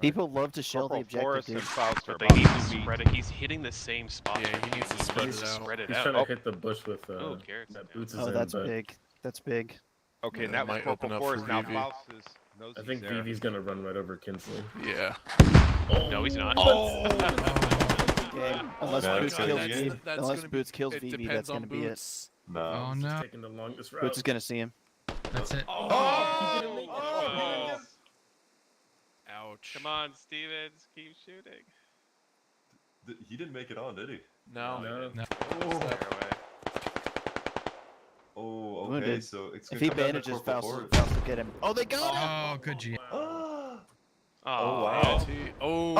People love to shell the Corporal objective, Forrest dude. and Faust are But they about need to 2 feet. spread it. He's hitting the same spot. Yeah, he needs to spread it out. Spread it He's out. trying to hit the bush with Ooh, Garrett's that down. Boots is Oh, in, that's but big. That's big. Okay, Yeah, now that might Corporal open up Forrest, for now VV. Faust knows I he's think there. VV's gonna run right over Kinsley. Yeah. Oh, No, he's not. Okay. Unless Man, Boots that's kills gonna be VV. it. Unless Boots kills It VV, depends that's on going to be it. Boots. No. Oh he's no. taking the longest route. Boots is going to see him. That's it. Oh, he didn't make it. Oh. Ouch. Come on, Stevens, keep shooting. He didn't make it on, did he? No. No. No. Fire away. Oh, okay, Wounded. so it's If gonna he come down to bandages Corporal Faust, Forrest. Faust will get him. Oh, they got him! Oh, good G. Oh, Oh, wow. Oh.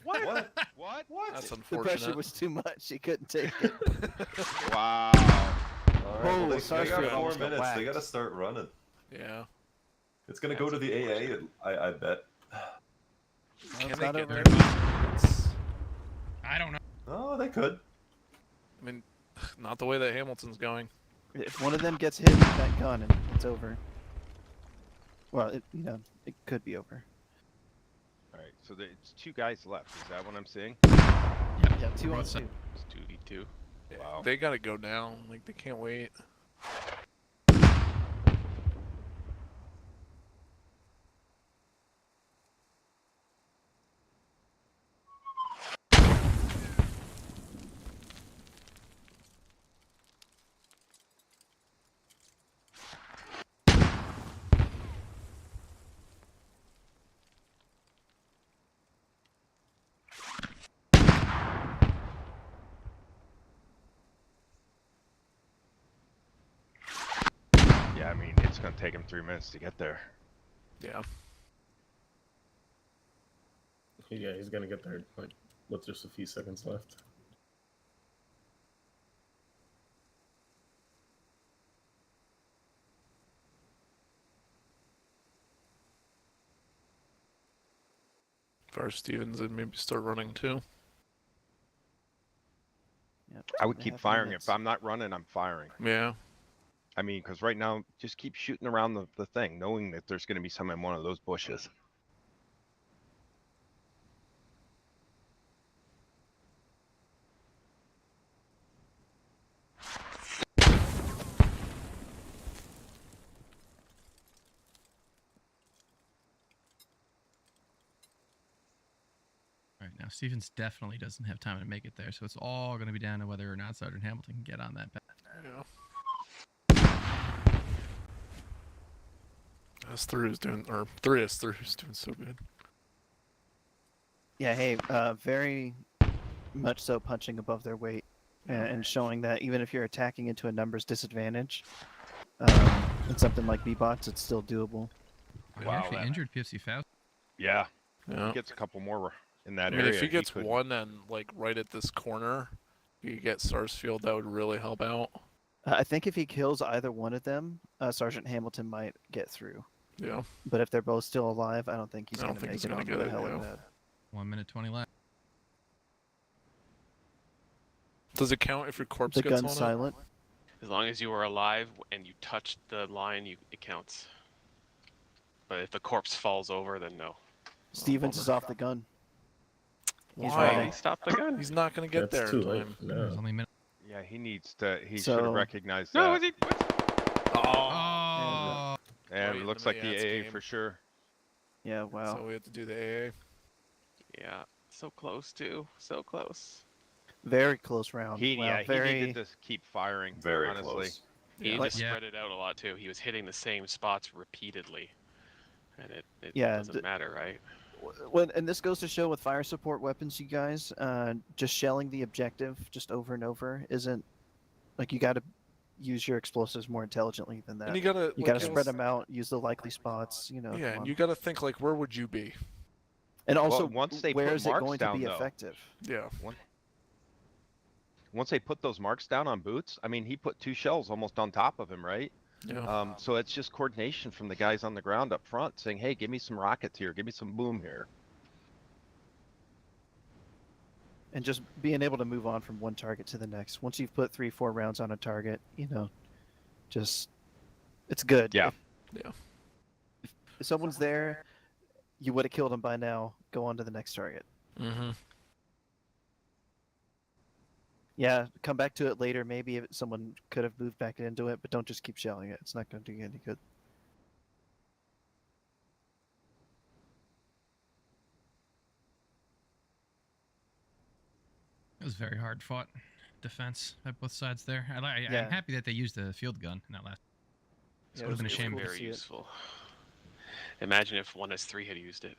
What? What? That's The unfortunate. pressure was too much. He couldn't take it. Wow. All right, well, Holy they Sarsfield got 4 almost got minutes. They whacked. gotta start running. Yeah. It's gonna go to the AA, I bet. Can it's they not get over. there? I don't know. Oh, they could. I mean, not the way that Hamilton's going. If one of them gets hit with that gun, and it's over. Well, it could be over. All right, so it's 2 guys left. Is that what I'm seeing? Yeah, 2 on Both 2. It's 2v2. Wow. They gotta go down. Like, they can't wait. it's gonna take him 3 minutes to get there. Yeah. Yeah, he's gonna get there like with just a few seconds left. Fire Stevens and maybe start running too. Yep, I would 2.5 keep firing. minutes. If I'm not running, I'm firing. Yeah. I mean, because right now, just keep shooting around the thing, knowing that there's going to be some in one of those bushes. All right, now Stevens definitely doesn't have time to make it there, so it's all going to be down to whether or not Sergeant Hamilton can get on that path. Yeah. S3 is doing, or 3S3 is doing so good. Yeah, hey, very much so punching above their weight and showing that even if you're attacking into a numbers disadvantage, in something like BBotS, it's still doable. He Wow, actually that- injured PFC Faust. Yeah. Yeah. He gets a couple more in that I mean, area. if he gets could- one and like right at this corner, you get Sarsfield, that would really help out. I think if he kills either one of them, Sergeant Hamilton might get through. Yeah. But if they're both still alive, I don't think he's I don't going to think make he's it gonna onto get the it, helipad. 1 minute 20 left. Does it count if your corpse The gets on gun's it? silent. As long as you are alive and you touched the line, it counts. But if the corpse falls over, then no. Stevens is off the gun. He's Why? running. Stop the gun. He's not going to get That's there too in late. time. There's No. only a minute. Yeah, he needs to. He should So- have recognized No, that. is he? Oh! And Right it in looks the like the Mayats AA game. for sure. Yeah, wow. So we have to do the AA. Yeah, so close too. So close. Very close round. He, wow, yeah, very... he needed to keep firing. Very honestly. close. He Yeah. just Yeah. spread it out a lot too. He was hitting the same spots repeatedly, and it Yeah, doesn't matter, right? When, and this goes to show with fire support weapons, you guys, just shelling the objective just over and over isn't like you got to use your explosives more intelligently than that. And you got to You got to spread them out, use the likely spots. You know. Yeah, come and on. you got to think like, where would you be? And also, Well, once they where put is it marks going down, to be though. effective? Yeah. Once they put those marks down on Boots, I mean, he put 2 shells almost on top of him, right? Yeah. So it's just coordination from the guys on the ground up front saying, hey, give me some rockets here, give me some boom here. And just being able to move on from one target to the next. Once you've put 3-4 rounds on a target, you know, just it's good. Yeah. Yeah. If someone's there, you would have killed him by now. Go on to the next target. Mm-hmm. Yeah, come back to it later. Maybe if someone could have moved back into it, but don't just keep shelling it. It's not going to do you any good. It was very hard fought defense at both sides there. Yeah. I'm happy that they used the field gun in that last. This Yeah, would have been a it was shame. cool to Very see it. useful. Imagine if 1S3 had used it.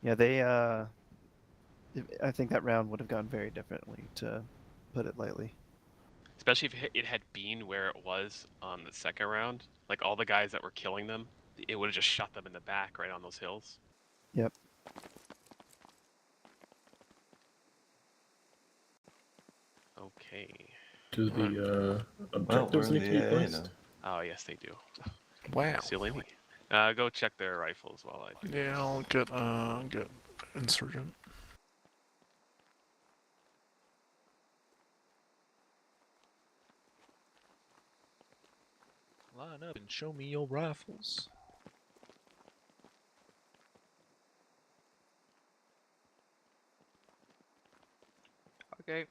Yeah, they. I think that round would have gone very differently, to put it lightly. Especially if it had been where it was on the second round. Like all the guys that were killing them, it would have just shot them in the back right on those hills. Yep. Okay. Do the Well, we're objectives in need the to be AA placed? now. Oh yes, they do. Wow. Silly. Go check their rifles while I do. Yeah, I'll get insurgent. Line up and show me your rifles. Okay.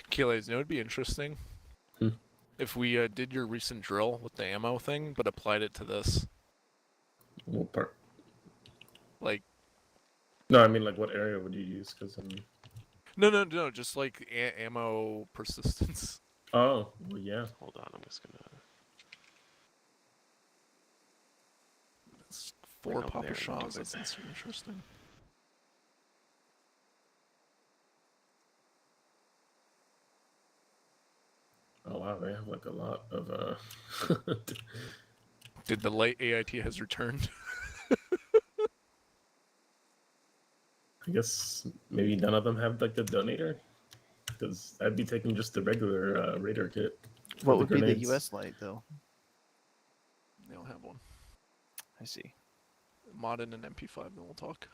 Keylades, you know, it'd be interesting Hmm. if we did your recent drill with the ammo thing, but applied it to this. What part? Like, No, I mean, like, what area would you use? Because no, just like ammo persistence. oh, well, yeah. Hold on, I'm just gonna. It's 4 Right up Papa there, shots. does it? That's interesting. Oh wow, they have like a lot of Did the late AIT has returned? I guess maybe none of them have like the donator, because I'd be taking just the regular Raider kit. for What the would be the grenades. US light though? They don't have one. I see. Mod in an MP5, then we'll talk.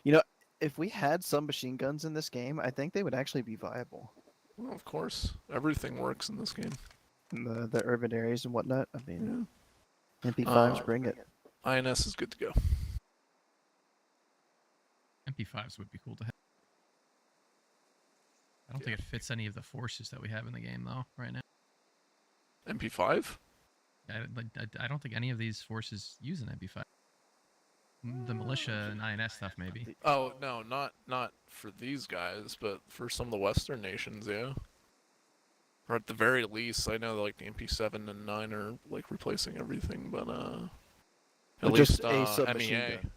You know, if we had some machine guns in this game, I think they would actually be viable. Well, of course, everything works in this game. In the urban areas and whatnot. I mean, Yeah. MP5s, bring it. INS is good to go. MP5s would be cool to have. I don't think it fits any of the forces that we have in the game though right now. MP5? I don't think any of these forces use an MP5. The militia and INS stuff maybe. Oh no, not for these guys, but for some of the Western nations, yeah. Or at the very least, I know like the MP7 and 9 are like replacing everything, but at Just least a submachine MEA. gun.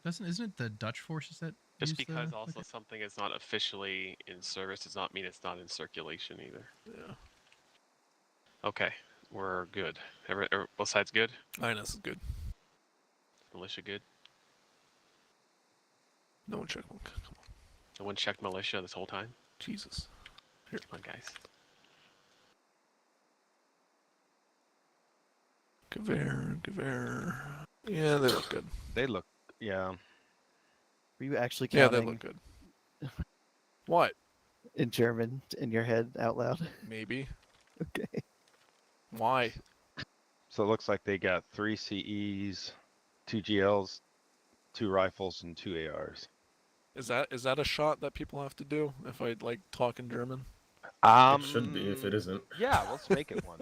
Isn't it the Dutch forces that Just use because the, also something is not officially in service does not mean it's not in circulation either. Yeah. Okay, we're good. Both sides good? INS is good. Militia good? No one checked one. Come on. No one checked militia this whole time? Jesus. Here. Come on, guys. Gewehr. Yeah, they look good. They look, yeah. Were you actually Yeah, counting they look good. What? in German in your head out loud? Maybe. Okay. Why? So it looks like they got 3 CEs, 2 GLs, 2 rifles, and 2 ARs. Is that a shot that people have to do if I like talk in German? It should be if it isn't. Yeah, let's make it one.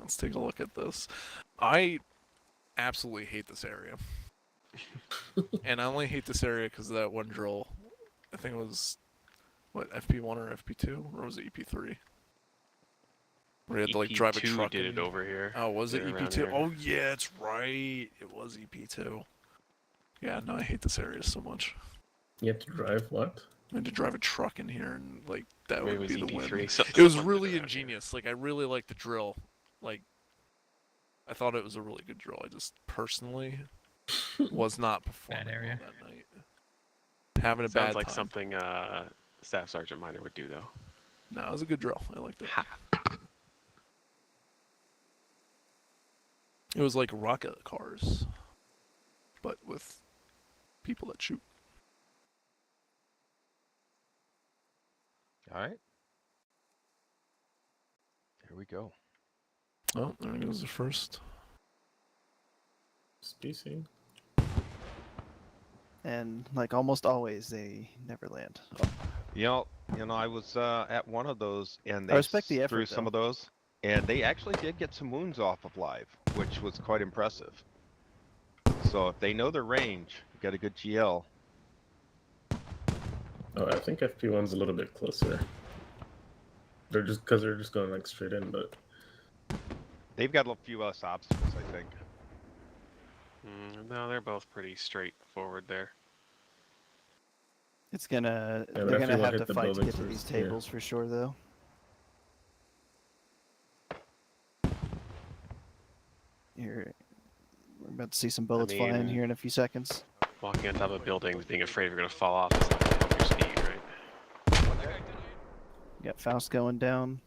Let's take a look at this. I absolutely hate this area. And I only hate this area because of that one drill. I think it was, what, FP1 or FP2? Or was it EP3? Where you had to like drive a EP2 truck. did and- it over here. Oh, was it Did around EP2? here. Oh, yeah, it's right. It was EP2. Yeah, no, I hate this area so much. You have to drive what? I had to drive a truck in here and like that Maybe would it be was the win. EP3. So- It was someone did really it around here. ingenious. Like I really liked the drill. Like I thought it was a really good drill. I just personally was not performing Bad area. well that night. Having a Sounds bad like time. something Staff Sergeant Minor would do, though. No, it was a good drill. I liked it. It was like rocket cars, but with people that shoot. All right. Here we go. Oh, there goes the first. Spacing. And like almost always, they never land. You know, I was at one of those, and I they respect the threw effort, some though. of those, and they actually did get some wounds off of live, which was quite impressive. So if they know their range, got a good GL. Oh, I think FP1's a little bit closer. They're just going like straight in, but They've got a few less obstacles, I think. No, they're both pretty straightforward there. It's gonna Yeah, but they're if gonna you have hit to the fight to building get to these first, yeah. tables for sure, though. We're about to see some bullets flying mean- here in a few seconds. Walking on top of buildings, being afraid you're going to fall off is not going to help your speed, right? You got Faust going down.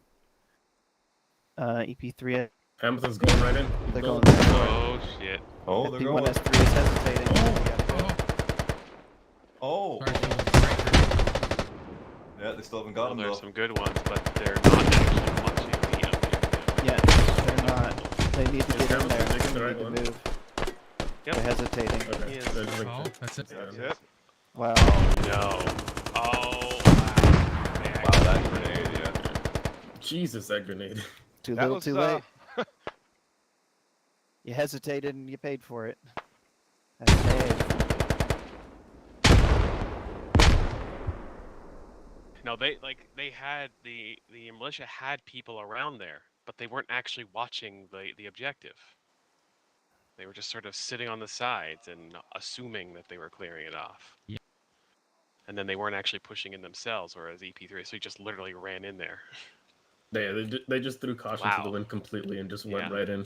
EP3, Hamilton's going right in. they're Go. going there. Oh, shit. Oh, they're going. FP1S3 is hesitating. You gotta go. Oh, Sorry, Phil, breaker. yeah, they still haven't got Well, him there's though. some good ones, but they're not actually watching the objective. Yeah, they're not. They need to get in there. Taking the They right need one. to move. Yep. They're hesitating. Okay. Yes. There's like Oh, that's it. That's it. Wow. No. Oh, Wow, that grenade, yeah. Jesus, that grenade. Too That little, was, too late. You hesitated and you paid for it. That's bad. No, they had the militia had people around there, but they weren't actually watching the objective. They were just sort of sitting on the sides and assuming that they were clearing it off. Yeah. and then they weren't actually pushing in themselves, whereas EP3S3 just literally ran in there. They just threw caution to the Wow. wind completely and just went Yeah. right in.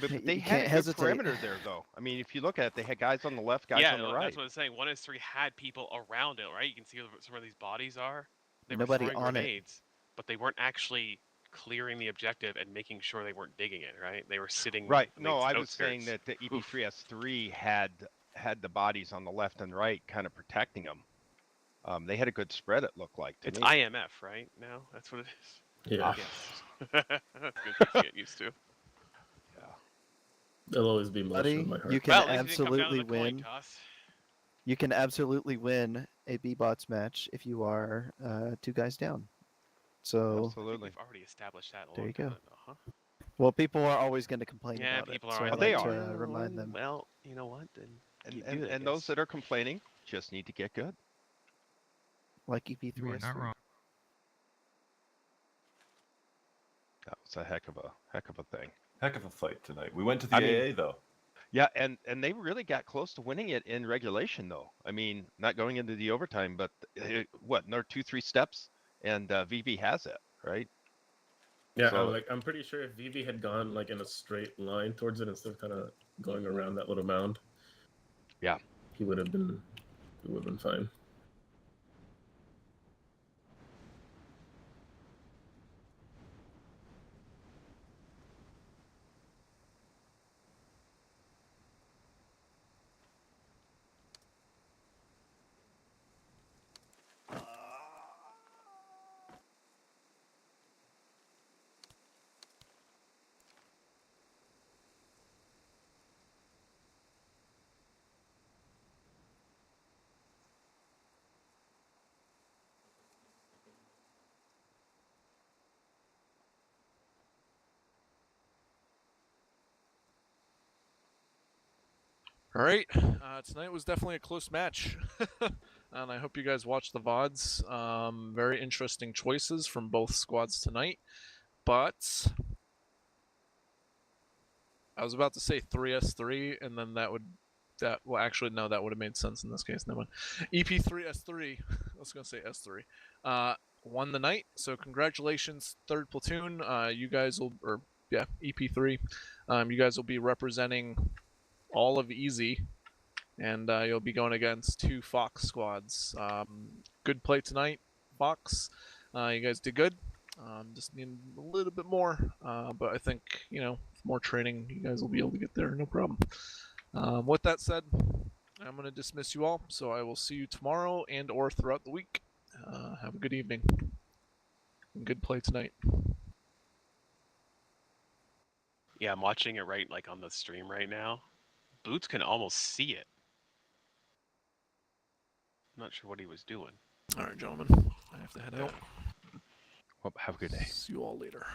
But You they can't had a good hesitate. perimeter there, though. I mean, if you look at it, they had guys on the left, guys Yeah, on the well, right. that's what I'm saying. 1S3 had people around it, right? You can see where some of these bodies are. They Nobody were throwing on it. grenades, but they weren't actually clearing the objective and making sure they weren't digging it, right? They were sitting. Right. on No, these I was saying outskirts. that the EP3S3 had the bodies on the left and right, kind of protecting them. They had a good spread. It looked like to It's me. IMF, right? Now that's what it is. Yeah, Yes. Good to get used to. they'll always be militia Buddy, in my heart. you can Well, at least it didn't come down to absolutely the coin win. toss. You can absolutely win a BBotS match if you are 2 guys down. So, Absolutely. We've already established that. A There long you go. time ago, huh? well, people are always going to complain Yeah, about people it. are So I always They like are. to remind them. Well, you know what? Then keep doing it, I And those guess. that are complaining just need to get good. Like You are EP3S3. not wrong. That was a heck of a thing. Heck of a fight tonight. We went to the I mean- AA though. Yeah, and they really got close to winning it in regulation, though. I mean, not going into the overtime, but another 2-3 steps, and VV has it, right? Yeah, So- I'm pretty sure if VV had gone like in a straight line towards it instead of kind of going around that little mound, Yeah. he would have been fine. All right, tonight was definitely a close match, and I hope you guys watched the VODs. Very interesting choices from both squads tonight, but I was about to say 3S3, and then that would actually no, that would have made sense in this case. Never mind. EP3S3, I was gonna say S3, won the night. So congratulations, third platoon. You guys will, EP3. You guys will be representing all of Easy, and you'll be going against 2 Fox squads. Good play tonight, Fox. You guys did good. Just need a little bit more, but I think, with more training, you guys will be able to get there, no problem. With that said, I'm going to dismiss you all, so I will see you tomorrow and or throughout the week. Have a good evening, and good play tonight. Yeah, I'm watching it right like on the stream right now. Boots can almost see it. I'm not sure what he was doing. All right, gentlemen, I have to head out. Well, have a good day. See you all later.